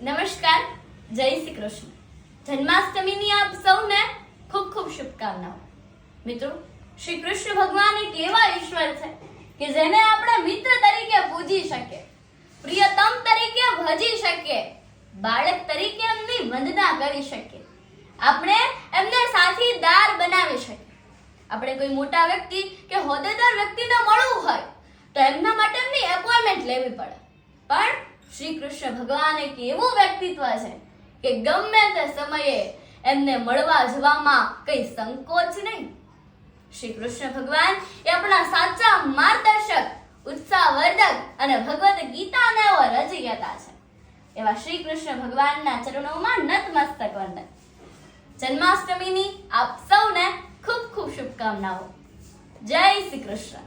નમસ્કાર, જય શ્રી કૃષ્ણ. જન્માષ્ટમીની આપ સૌને ખૂબ ખૂબ શુભકામનાઓ. મિત્રો, શ્રી કૃષ્ણ ભગવાન એક એવા ઈશ્વર છે કે જેને આપણે મિત્ર તરીકે પૂજી શકીએ, પ્રિયતમ તરીકે ભજી શકીએ, બાળક તરીકે એમની વંદના કરી શકીએ, આપણે એમને સાથીદાર બનાવી શકીએ. આપણે કોઈ મોટા વ્યક્તિ કે હોદ્દેદાર વ્યક્તિને મળવું હોય તો એમના માટે એમની એપોઇન્ટમેન્ટ લેવી પડે, પણ શ્રી કૃષ્ણ ભગવાન એક એવું વ્યક્તિત્વ છે કે ગમે તે સમયે એમને મળવા જવામાં કઈ સંકોચ નહીં. શ્રી કૃષ્ણ ભગવાન એ આપણા સાચા માર્ગદર્શક, ઉત્સાહવર્ધક અને ભગવદ ગીતાના એવા રચયિતા છે. એવા શ્રી કૃષ્ણ ભગવાનના ચરણોમાં નતમસ્તક વંદન. જન્માષ્ટમીની આપ સૌને ખૂબ ખૂબ શુભકામનાઓ. જય શ્રી કૃષ્ણ.